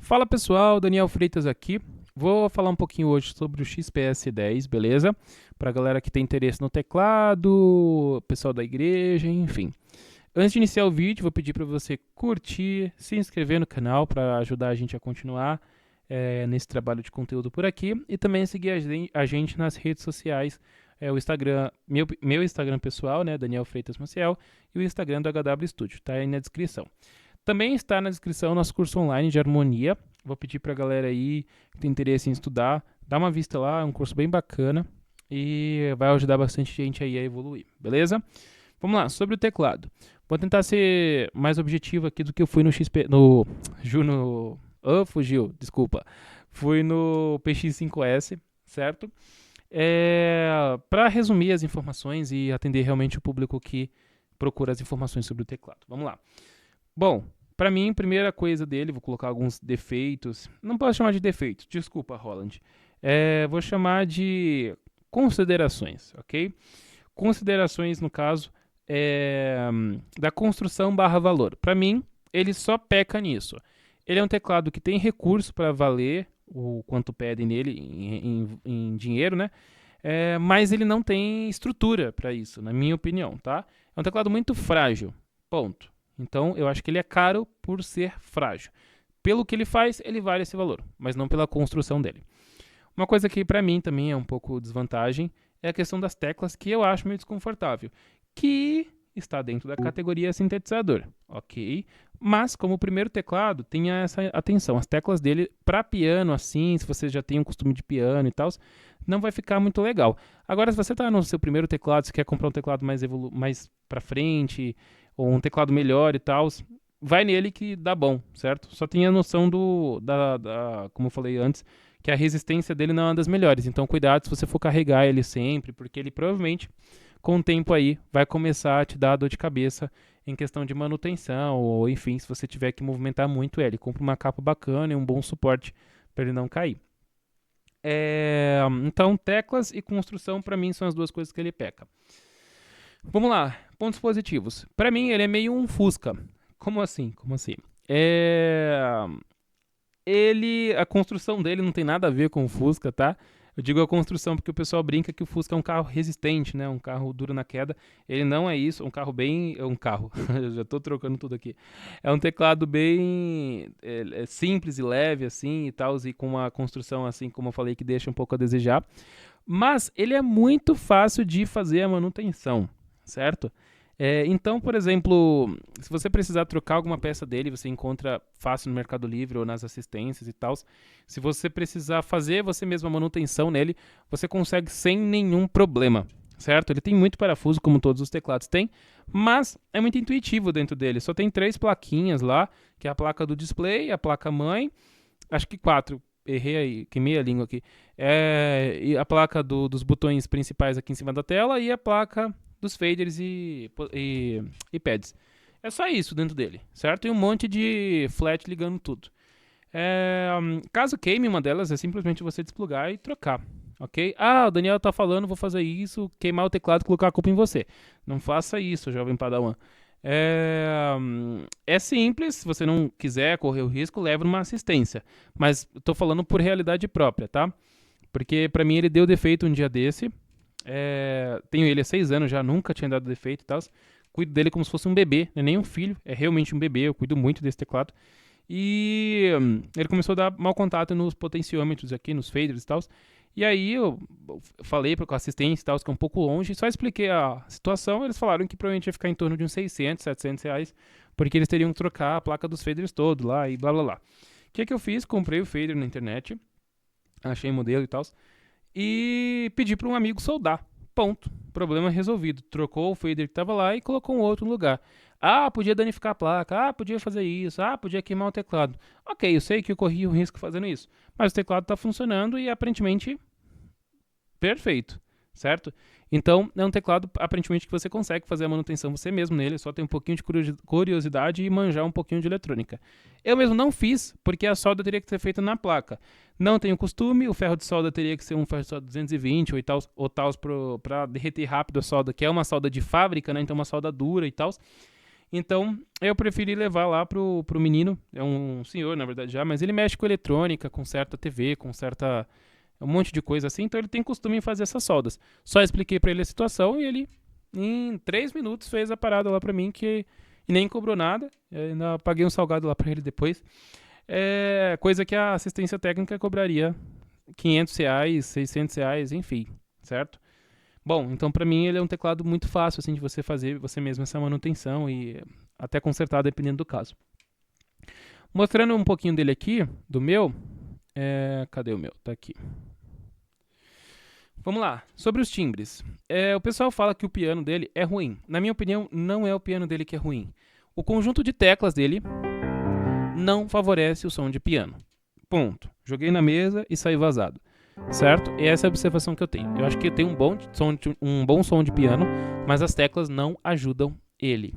Fala pessoal, Daniel Freitas aqui. Vou falar um pouquinho hoje sobre o XPS10, beleza? Para a galera que tem interesse no teclado, pessoal da igreja, enfim. Antes de iniciar o vídeo, vou pedir para você curtir, se inscrever no canal para ajudar a gente a continuar nesse trabalho de conteúdo por aqui e também seguir a gente nas redes sociais, o Instagram, meu Instagram pessoal, né, Daniel Freitas Maciel, e o Instagram do HW Studio, tá aí na descrição. Também está na descrição o nosso curso online de harmonia. Vou pedir para a galera aí que tem interesse em estudar, dar uma vista lá, é um curso bem bacana e vai ajudar bastante gente aí a evoluir, beleza? Vamos lá, sobre o teclado. Vou tentar ser mais objetivo aqui do que eu fui no XP, no Juno, fugiu, desculpa. Fui no PX5S, certo? Para resumir as informações e atender realmente o público que procura as informações sobre o teclado. Vamos lá. Bom, para mim, primeira coisa dele, vou colocar alguns defeitos. Não posso chamar de defeitos, desculpa, Roland. Vou chamar de considerações, ok? Considerações, no caso, da construção barra valor. Para mim, ele só peca nisso. Ele é um teclado que tem recurso para valer o quanto pedem nele em dinheiro, né? Mas ele não tem estrutura para isso, na minha opinião, tá? É um teclado muito frágil, ponto. Então, eu acho que ele é caro por ser frágil. Pelo que ele faz, ele vale esse valor, mas não pela construção dele. Uma coisa que para mim também é um pouco desvantagem é a questão das teclas, que eu acho meio desconfortável, que está dentro da categoria sintetizador, ok? Mas, como o primeiro teclado, tenha essa atenção. As teclas dele, para piano, assim, se você já tem um costume de piano e tal, não vai ficar muito legal. Agora, se você está no seu primeiro teclado, se quer comprar um teclado mais para frente, ou um teclado melhor e tal, vai nele que dá bom, certo? Só tenha noção como eu falei antes, que a resistência dele não é uma das melhores. Então, cuidado se você for carregar ele sempre, porque ele provavelmente, com o tempo aí, vai começar a te dar dor de cabeça em questão de manutenção, ou enfim, se você tiver que movimentar muito ele. Compre uma capa bacana e um bom suporte para ele não cair. Então, teclas e construção, para mim, são as duas coisas que ele peca. Vamos lá, pontos positivos. Para mim, ele é meio um Fusca. Como assim? A construção dele não tem nada a ver com o Fusca, tá? Eu digo a construção porque o pessoal brinca que o Fusca é um carro resistente, né? Um carro duro na queda. Ele não é isso, é um carro. Eu já tô trocando tudo aqui. É um teclado bem simples e leve, assim, e tal, e com uma construção, assim, como eu falei, que deixa um pouco a desejar. Mas ele é muito fácil de fazer a manutenção, certo? Então, por exemplo, se você precisar trocar alguma peça dele, você encontra fácil no Mercado Livre ou nas assistências e tal. Se você precisar fazer você mesmo a manutenção nele, você consegue sem nenhum problema, certo? Ele tem muito parafuso, como todos os teclados têm, mas é muito intuitivo dentro dele. Só tem 3 plaquinhas lá, que é a placa do display, a placa mãe, acho que 4. Errei aí, queimei a língua aqui. E a placa dos botões principais aqui em cima da tela e a placa dos faders e pads. É só isso dentro dele, certo? E um monte de flat ligando tudo. Caso queime uma delas, é simplesmente você desplugar e trocar, ok? Ah, o Daniel tá falando, vou fazer isso, queimar o teclado e colocar a culpa em você. Não faça isso, jovem padawan. É simples, se você não quiser correr o risco, leva numa assistência. Mas eu tô falando por realidade própria, tá? Porque pra mim ele deu defeito um dia desse. Tenho ele há 6 anos já, nunca tinha dado defeito e tal. Cuido dele como se fosse um bebê, não é nem um filho, é realmente um bebê, eu cuido muito desse teclado. E ele começou a dar mau contato nos potenciômetros aqui, nos faders e tal. E aí eu falei com a assistência e tal, que é um pouco longe, só expliquei a situação, eles falaram que provavelmente ia ficar em torno de uns 600, 700 reais, porque eles teriam que trocar a placa dos faders todo lá e blá blá blá. O que eu fiz? Comprei o fader na internet, achei modelo e tal, e pedi para um amigo soldar. Ponto. Problema resolvido. Trocou o fader que estava lá e colocou um outro no lugar. Ah, podia danificar a placa. Ah, podia fazer isso. Ah, podia queimar o teclado. Ok, eu sei que eu corri o risco fazendo isso. Mas o teclado está funcionando e aparentemente perfeito, certo? Então, é um teclado aparentemente que você consegue fazer a manutenção você mesmo nele, só tem um pouquinho de curiosidade e manjar um pouquinho de eletrônica. Eu mesmo não fiz, porque a solda teria que ser feita na placa. Não tenho costume, o ferro de solda teria que ser um ferro de solda 220 ou tal para derreter rápido a solda, que é uma solda de fábrica, né? Então uma solda dura e tal. Então, eu preferi levar lá pro menino, é um senhor, na verdade, já, mas ele mexe com eletrônica, com certa TV, com certa um monte de coisa assim, então ele tem costume em fazer essas soldas. Só expliquei pra ele a situação e ele, em 3 minutos, fez a parada lá pra mim e nem cobrou nada. Eu ainda paguei um salgado lá pra ele depois. É coisa que a assistência técnica cobraria R$ 500, R$ 600, enfim, certo? Bom, então pra mim ele é um teclado muito fácil assim de você fazer você mesmo essa manutenção e até consertar dependendo do caso. Mostrando um pouquinho dele aqui, do meu, cadê o meu? Tá aqui. Vamos lá, sobre os timbres. O pessoal fala que o piano dele é ruim. Na minha opinião, não é o piano dele que é ruim. O conjunto de teclas dele não favorece o som de piano. Ponto. Joguei na mesa e saí vazado. Certo? E essa é a observação que eu tenho. Eu acho que tem um bom som de piano, mas as teclas não ajudam ele.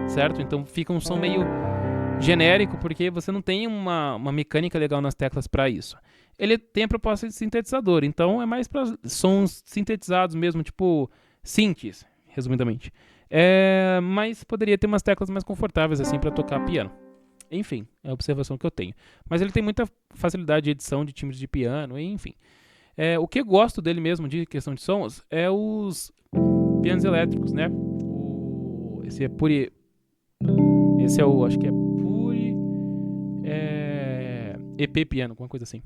Certo? Então fica um som meio genérico, porque você não tem uma mecânica legal nas teclas para isso. Ele tem a proposta de sintetizador, então é mais para sons sintetizados mesmo, tipo synths, resumidamente. Mas poderia ter umas teclas mais confortáveis assim para tocar piano. Enfim, é a observação que eu tenho. Mas ele tem muita facilidade de edição de timbres de piano, enfim. O que eu gosto dele mesmo, de questão de sons, é os pianos elétricos, né? Esse é Puri... Esse é o... Acho que é Puri... EP piano, alguma coisa assim.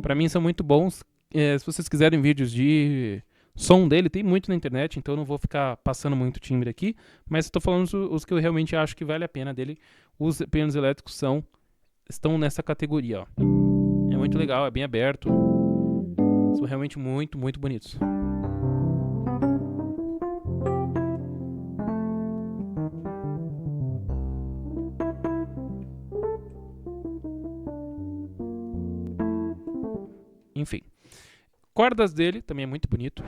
Pra mim são muito bons. Se vocês quiserem vídeos de som dele, tem muito na internet, então eu não vou ficar passando muito timbre aqui, mas estou falando os que eu realmente acho que vale a pena dele. Os pianos elétricos estão nessa categoria, ó. É muito legal, é bem aberto. São realmente muito, muito bonitos. Enfim. Cordas dele também é muito bonito.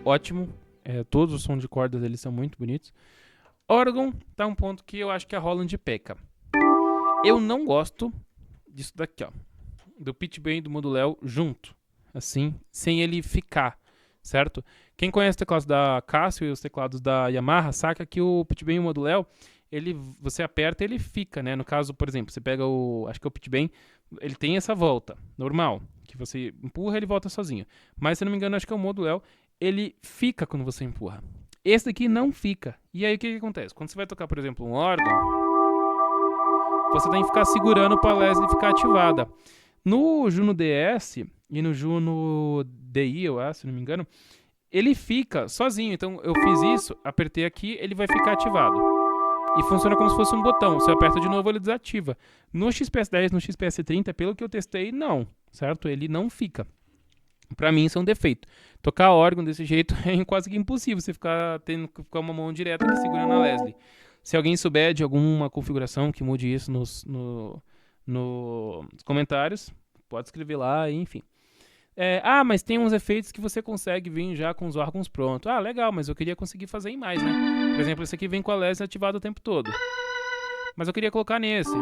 Ótimo. Todos os sons de cordas dele são muito bonitos. Órgão tá um ponto que eu acho que a Roland peca. Eu não gosto disso daqui, ó. Do pitch bend e do moduléu junto. Assim, sem ele ficar, certo? Quem conhece os teclados da Casio e os teclados da Yamaha, saca que o pitch bend e o moduléu, você aperta e ele fica, né? No caso, por exemplo, você pega acho que é o pitch bend, ele tem essa volta, normal, que você empurra ele volta sozinho. Mas, se não me engano, acho que é o moduléu, ele fica quando você empurra. Esse daqui não fica. E aí, o que acontece? Quando você vai tocar, por exemplo, um órgão, você tem que ficar segurando para a Leslie ficar ativada. No Juno DS e no Juno DI, eu acho, se não me engano, ele fica sozinho. Então, eu fiz isso, apertei aqui, ele vai ficar ativado. E funciona como se fosse um botão. Se eu aperto de novo, ele desativa. No XPS 10, no XPS 30, pelo que eu testei, não. Certo? Ele não fica. Pra mim, isso é um defeito. Tocar órgão desse jeito é quase que impossível. Você ficar tendo que ficar uma mão direta aqui segurando a Leslie. Se alguém souber de alguma configuração que mude isso nos comentários, pode escrever lá, enfim. Mas tem uns efeitos que você consegue vir já com os órgãos prontos. Legal, mas eu queria conseguir fazer em mais, né? Por exemplo, esse aqui vem com a Leslie ativada o tempo todo. Mas eu queria colocar nesse.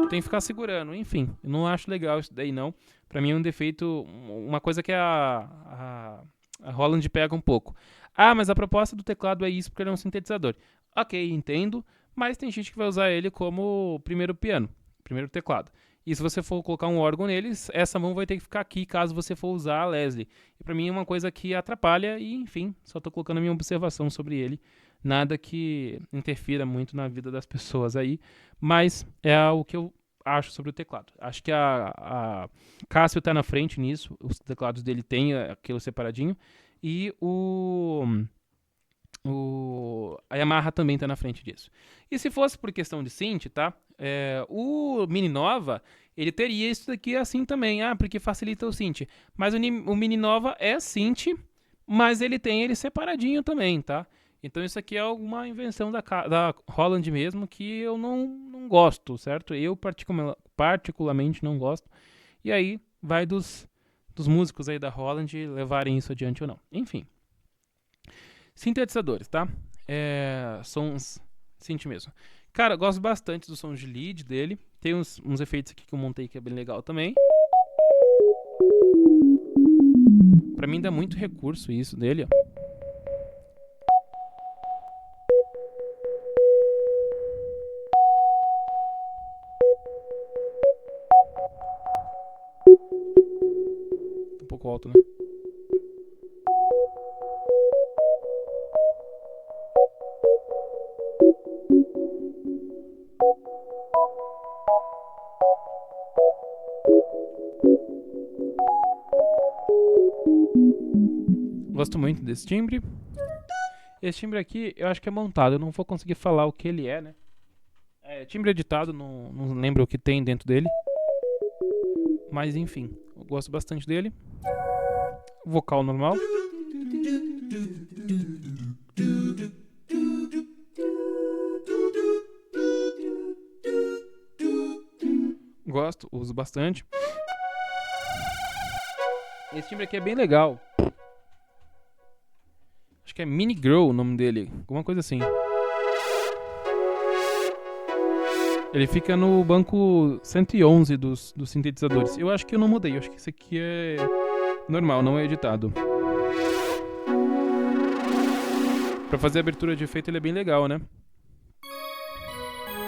Tem que ficar segurando, enfim. Eu não acho legal isso daí, não. Pra mim é um defeito, uma coisa que a Roland pega um pouco. Mas a proposta do teclado é isso porque ele é um sintetizador. Ok, entendo, mas tem gente que vai usar ele como primeiro piano, primeiro teclado. E se você for colocar um órgão nele, essa mão vai ter que ficar aqui caso você for usar a Leslie. E pra mim é uma coisa que atrapalha e, enfim, só tô colocando a minha observação sobre ele. Nada que interfira muito na vida das pessoas aí, mas é o que eu acho sobre o teclado. Acho que a Casio tá na frente nisso, os teclados dele tem aquilo separadinho, e a Yamaha também tá na frente disso. E se fosse por questão de synth, tá? O Mini Nova, ele teria isso daqui assim também, porque facilita o synth. Mas o Mini Nova é synth, mas ele tem ele separadinho também, tá? Então isso aqui é uma invenção da Roland mesmo que eu não gosto, certo? Eu particularmente não gosto. E aí vai dos músicos aí da Roland levarem isso adiante ou não. Enfim. Sintetizadores, tá? Sons synth mesmo. Cara, eu gosto bastante do som de lead dele. Tem uns efeitos aqui que eu montei que é bem legal também. Pra mim dá muito recurso isso dele, ó. Um pouco alto, né? Gosto muito desse timbre. Esse timbre aqui eu acho que é montado. Eu não vou conseguir falar o que ele é, né? É timbre editado, não lembro o que tem dentro dele. Mas enfim, eu gosto bastante dele. Vocal normal. Gosto, uso bastante. Esse timbre aqui é bem legal. Acho que é Mini Grow o nome dele. Alguma coisa assim. Ele fica no banco 111 dos sintetizadores. Eu acho que eu não mudei. Eu acho que esse aqui é normal, não é editado. Pra fazer abertura de efeito ele é bem legal, né?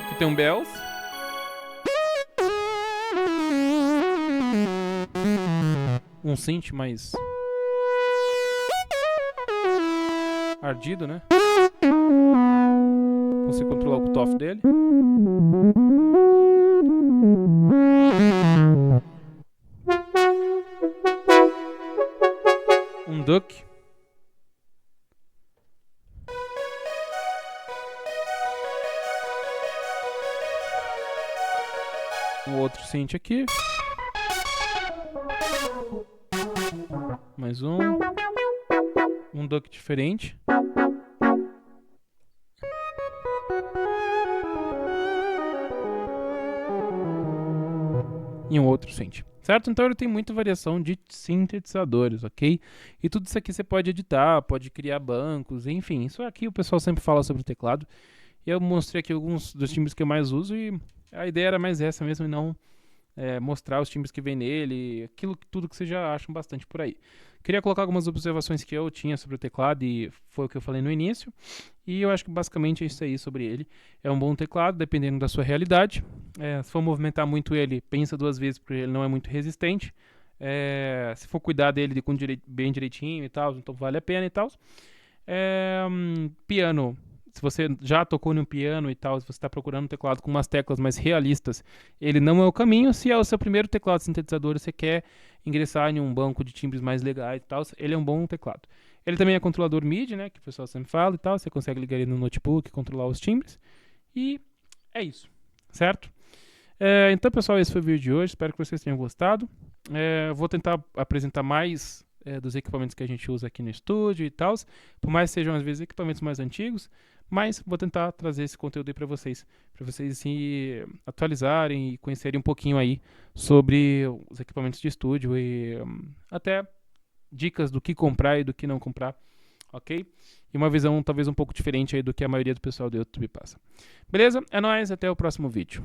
Aqui tem um bells. Um synth mais ardido, né? Consigo controlar o cutoff dele. Um duck. Um outro synth aqui. Mais um. Um duck diferente. E um outro synth. Certo? Então ele tem muita variação de sintetizadores, ok? E tudo isso aqui você pode editar, pode criar bancos, enfim. Isso aqui o pessoal sempre fala sobre o teclado. E eu mostrei aqui alguns dos timbres que eu mais uso e a ideia era mais essa mesmo e não mostrar os timbres que vem nele, tudo que vocês já acham bastante por aí. Queria colocar algumas observações que eu tinha sobre o teclado e foi o que eu falei no início. E eu acho que basicamente é isso aí sobre ele. É um bom teclado, dependendo da sua realidade. Se for movimentar muito ele, pensa duas vezes, porque ele não é muito resistente. Se for cuidar dele bem direitinho e tal, então vale a pena e tal. Piano. Se você já tocou no piano e tal, se você está procurando um teclado com umas teclas mais realistas, ele não é o caminho. Se é o seu primeiro teclado sintetizador, você quer ingressar em um banco de timbres mais legais e tal, ele é um bom teclado. Ele também é controlador MIDI, né, que o pessoal sempre fala e tal, você consegue ligar ele no notebook, controlar os timbres. E é isso, certo? Então, pessoal, esse foi o vídeo de hoje, espero que vocês tenham gostado. Vou tentar apresentar mais dos equipamentos que a gente usa aqui no estúdio e tal, por mais que sejam às vezes equipamentos mais antigos, mas vou tentar trazer esse conteúdo aí para vocês se atualizarem e conhecerem um pouquinho aí sobre os equipamentos de estúdio e até dicas do que comprar e do que não comprar, ok? E uma visão talvez um pouco diferente aí do que a maioria do pessoal do YouTube passa. Beleza? É nóis, até o próximo vídeo.